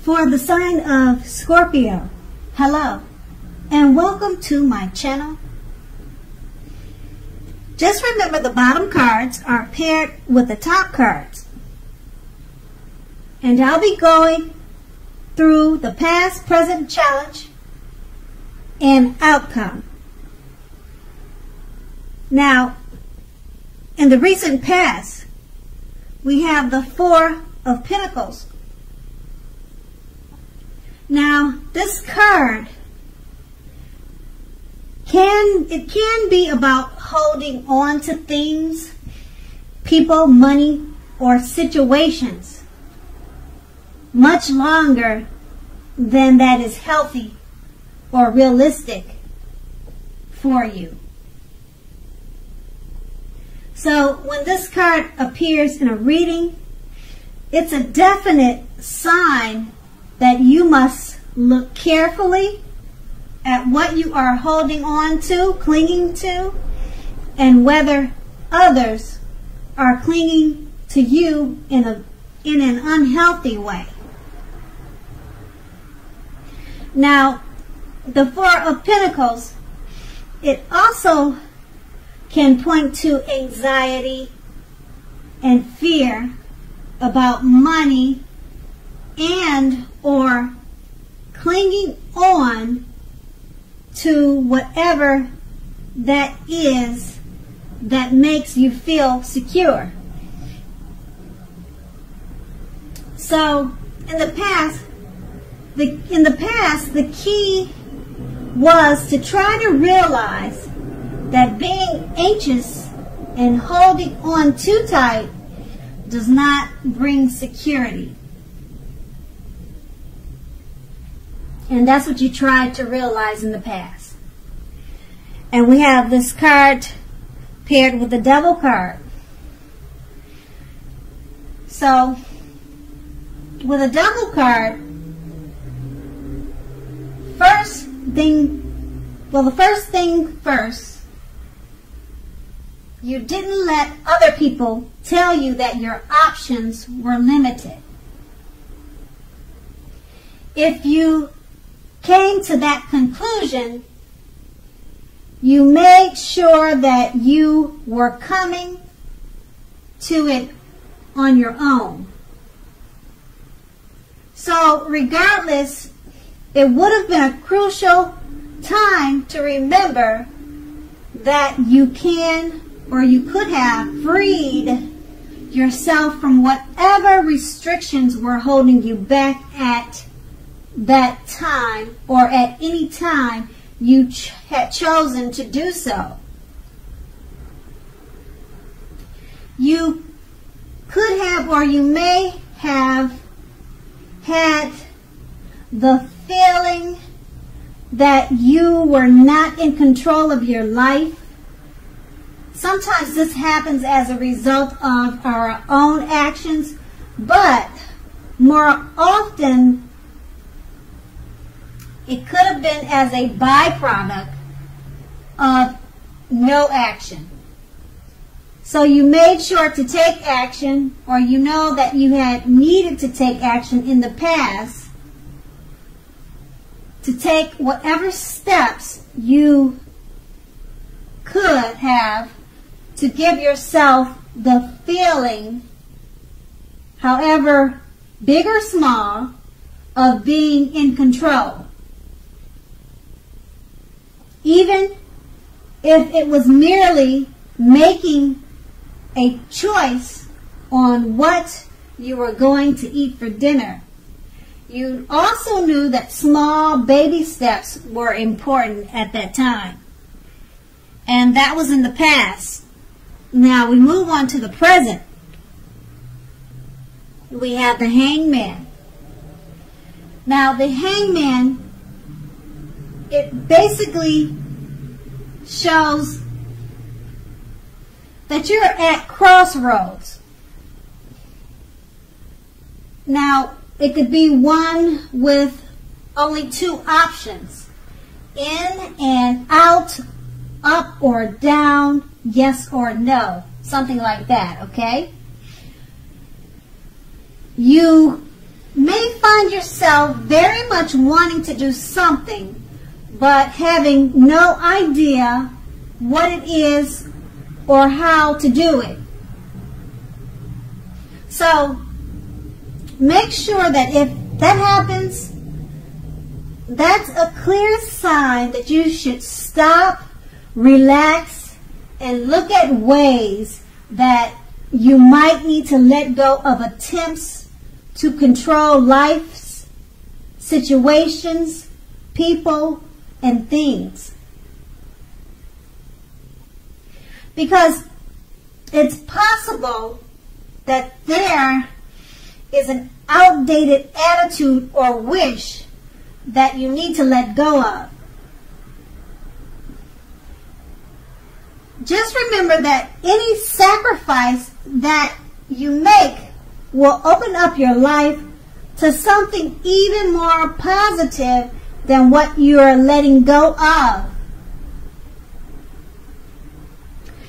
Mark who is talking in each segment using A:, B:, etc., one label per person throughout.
A: For the sign of Scorpio, hello, and welcome to my channel. Just remember the bottom cards are paired with the top cards. And I'll be going through the past, present, challenge, and outcome. Now, in the recent past, we have the Four of Pentacles. Now, this card can be about holding on to things, people, money, or situations much longer than that is healthy or realistic for you. So when this card appears in a reading, it's a definite sign that you must look carefully at what you are holding on to, clinging to, and whether others are clinging to you in an unhealthy way. Now, the Four of Pentacles, it also can point to anxiety and fear about money and or clinging on to whatever that is that makes you feel secure. So in the past, the key was to try to realize that being anxious and holding on too tight does not bring security. And that's what you tried to realize in the past. And we have this card paired with the Devil card. So, with a Devil card, the first thing first, you didn't let other people tell you that your options were limited. If you came to that conclusion, you made sure that you were coming to it on your own. So regardless, it would have been a crucial time to remember that you can or you could have freed yourself from whatever restrictions were holding you back at that time or at any time you had chosen to do so. You could have or you may have had the feeling that you were not in control of your life. Sometimes this happens as a result of our own actions, but more often it could have been as a byproduct of no action. So you made sure to take action, or you know that you had needed to take action in the past to take whatever steps you could have to give yourself the feeling, however big or small, of being in control. Even if it was merely making a choice on what you were going to eat for dinner. You also knew that small baby steps were important at that time. And that was in the past. Now we move on to the present. We have the Hangman. Now the Hangman, it basically shows that you're at crossroads. Now, it could be one with only two options: in and out, up or down, yes or no, something like that, okay? You may find yourself very much wanting to do something, but having no idea what it is or how to do it. So make sure that if that happens, that's a clear sign that you should stop, relax, and look at ways that you might need to let go of attempts to control life's situations, people, and things. Because it's possible that there is an outdated attitude or wish that you need to let go of. Just remember that any sacrifice that you make will open up your life to something even more positive than what you are letting go of.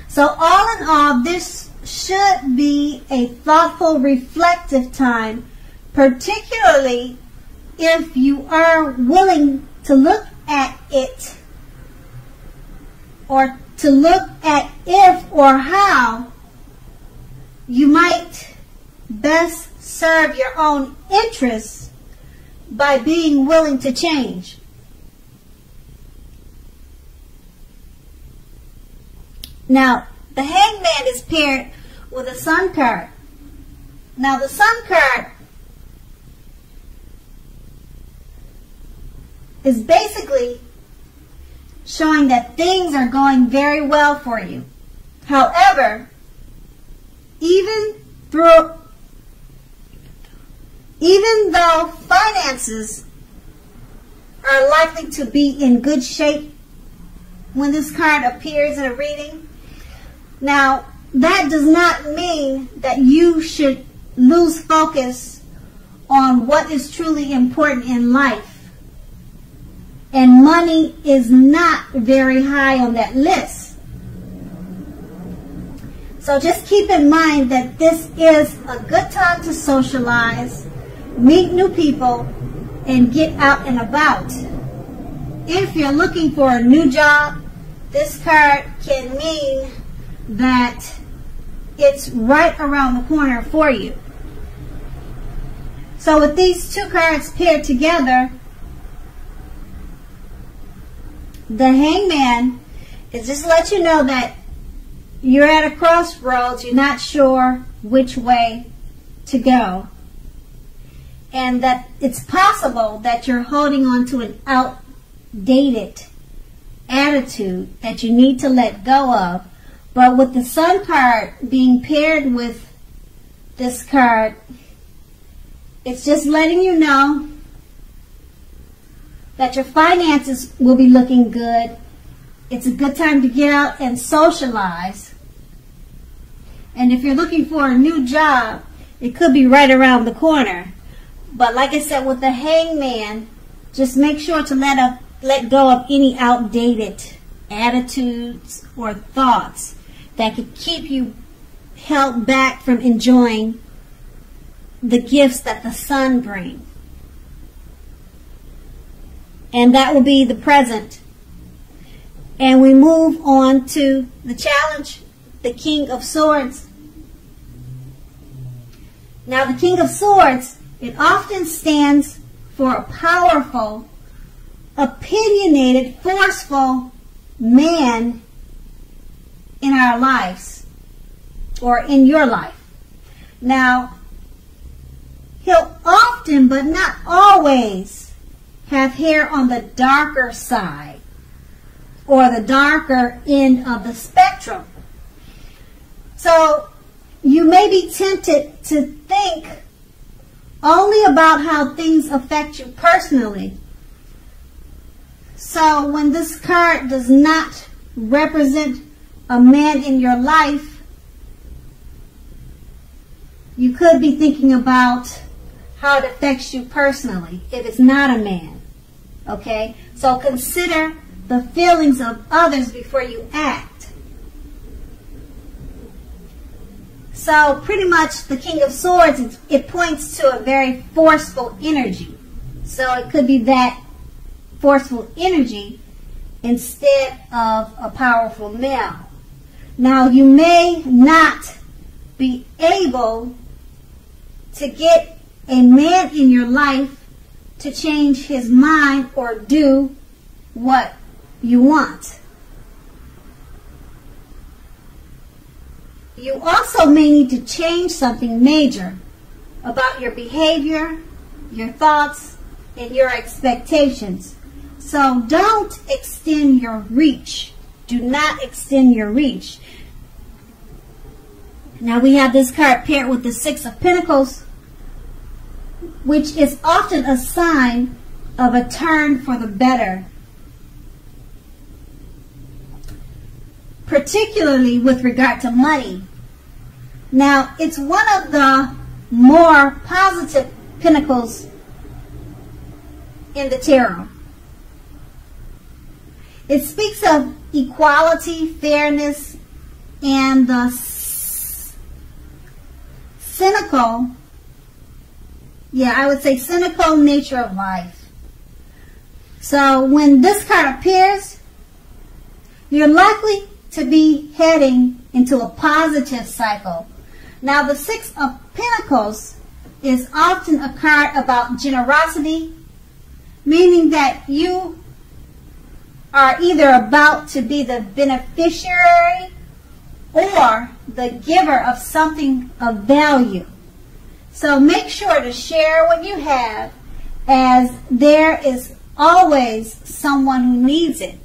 A: So all in all, this should be a thoughtful, reflective time, particularly if you are willing to look at it, or to look at if or how you might best serve your own interests by being willing to change. Now, the Hangman is paired with a Sun card. Now, the Sun card is basically showing that things are going very well for you. However, even though finances are likely to be in good shape when this card appears in a reading, now that does not mean that you should lose focus on what is truly important in life. And money is not very high on that list. So just keep in mind that this is a good time to socialize, meet new people, and get out and about. If you're looking for a new job, this card can mean that it's right around the corner for you. So with these two cards paired together, the Hangman is just to let you know that you're at a crossroads, you're not sure which way to go. And that it's possible that you're holding on to an outdated attitude that you need to let go of. But with the Sun card being paired with this card, it's just letting you know that your finances will be looking good. It's a good time to get out and socialize. And if you're looking for a new job, it could be right around the corner. But like I said, with the Hangman, just make sure to let go of any outdated attitudes or thoughts that could keep you held back from enjoying the gifts that the Sun brings. And that will be the present. And we move on to the challenge, the King of Swords. Now, the King of Swords, it often stands for a powerful, opinionated, forceful man in our lives, or in your life. Now, he'll often, but not always, have hair on the darker side or the darker end of the spectrum. So you may be tempted to think only about how things affect you personally. So when this card does not represent a man in your life, you could be thinking about how it affects you personally if it's not a man. Okay? So consider the feelings of others before you act. So pretty much the King of Swords, it points to a very forceful energy. So it could be that forceful energy instead of a powerful male. Now you may not be able to get a man in your life to change his mind or do what you want. You also may need to change something major about your behavior, your thoughts, and your expectations. So don't extend your reach. Do not extend your reach. Now we have this card paired with the Six of Pentacles, which is often a sign of a turn for the better, particularly with regard to money. Now, it's one of the more positive pentacles in the tarot. It speaks of equality, fairness, and the cynical, cynical nature of life. So when this card appears, you're likely to be heading into a positive cycle. Now the Six of Pentacles is often a card about generosity, meaning that you are either about to be the beneficiary or the giver of something of value. So make sure to share what you have, as there is always someone who needs it.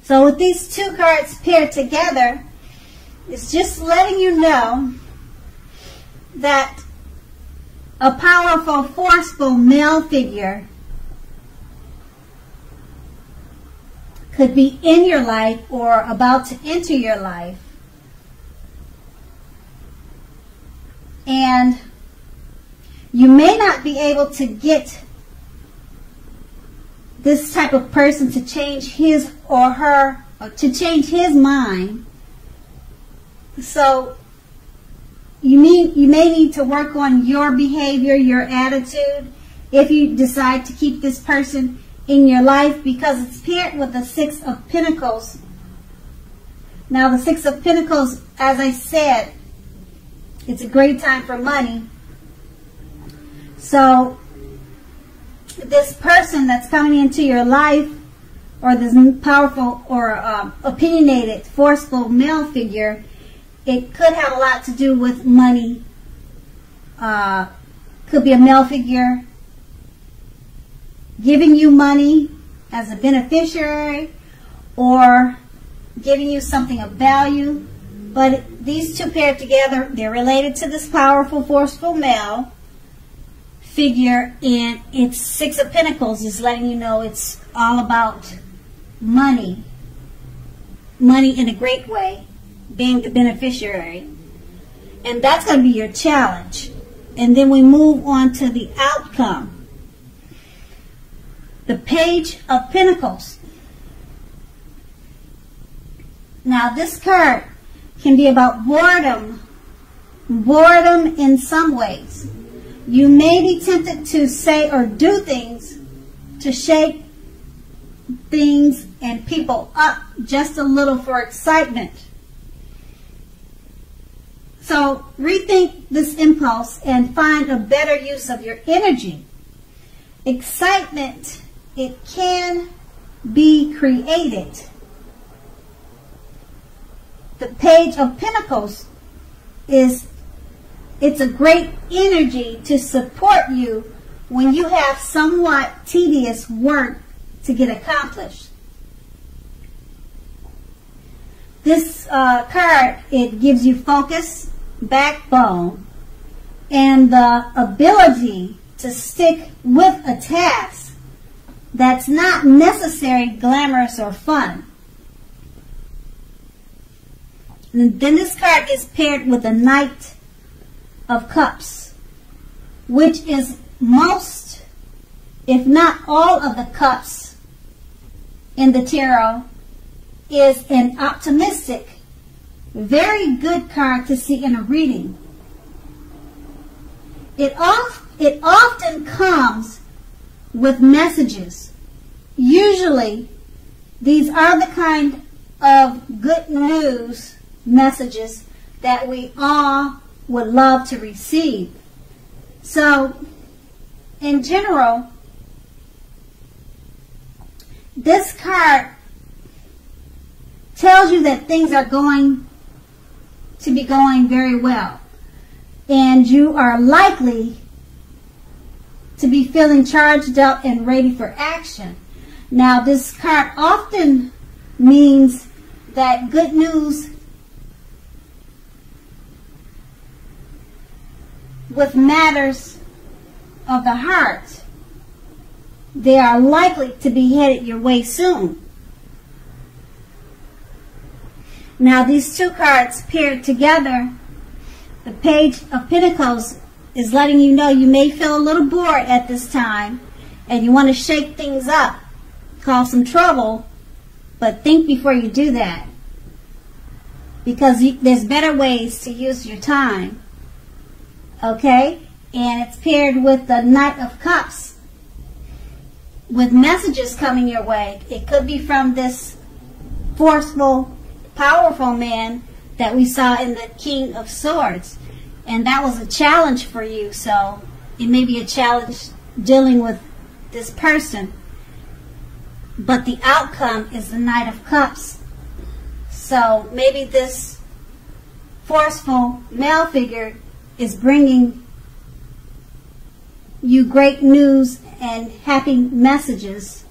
A: So with these two cards paired together, it's just letting you know that a powerful, forceful male figure could be in your life or about to enter your life. And you may not be able to get this type of person to change his or her, or to change his mind. So you may need to work on your behavior, your attitude, if you decide to keep this person in your life, because it's paired with the Six of Pentacles. Now the Six of Pentacles, as I said, it's a great time for money. So this person that's coming into your life, or this powerful or opinionated, forceful male figure, it could have a lot to do with money. Could be a male figure giving you money as a beneficiary or giving you something of value. But these two paired together, they're related to this powerful, forceful male figure, and it's Six of Pentacles is letting you know it's all about money. Money in a great way, being the beneficiary. And that's going to be your challenge. And then we move on to the outcome. The Page of Pentacles. Now this card can be about boredom. Boredom in some ways. You may be tempted to say or do things to shake things and people up just a little for excitement. So rethink this impulse and find a better use of your energy. Excitement, it can be created. The Page of Pentacles it's a great energy to support you when you have somewhat tedious work to get accomplished. This card, it gives you focus, backbone, and the ability to stick with a task that's not necessarily glamorous or fun. And then this card is paired with the Knight of Cups, which is most, if not all, of the cups in the tarot, is an optimistic very good card to see in a reading. It often comes with messages. Usually, these are the kind of good news messages that we all would love to receive. So, in general, this card tells you that things are going to be going very well. And you are likely to be feeling charged up and ready for action. Now, this card often means that good news with matters of the heart, they are likely to be headed your way soon. Now, these two cards paired together, the Page of Pentacles is letting you know you may feel a little bored at this time and you want to shake things up, cause some trouble, but think before you do that, because there's better ways to use your time. Okay? And it's paired with the Knight of Cups with messages coming your way. It could be from this forceful, powerful man that we saw in the King of Swords. And that was a challenge for you. So it may be a challenge dealing with this person. But the outcome is the Knight of Cups. So maybe this forceful male figure is bringing you great news and happy messages,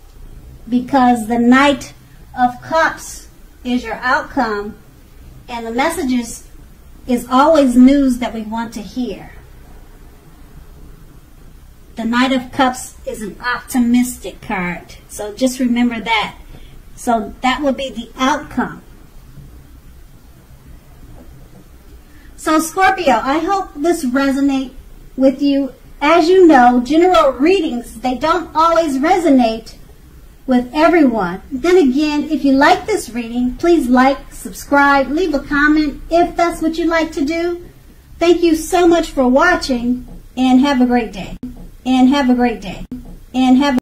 A: because the Knight of Cups is your outcome, and the messages is always news that we want to hear. The Knight of Cups is an optimistic card, so just remember that. So that will be the outcome. So Scorpio, I hope this resonates with you. As you know, general readings, they don't always resonate with everyone. Then again, if you like this reading, please like, subscribe, leave a comment if that's what you like to do. Thank you so much for watching, and have a great day. And have a great day. And have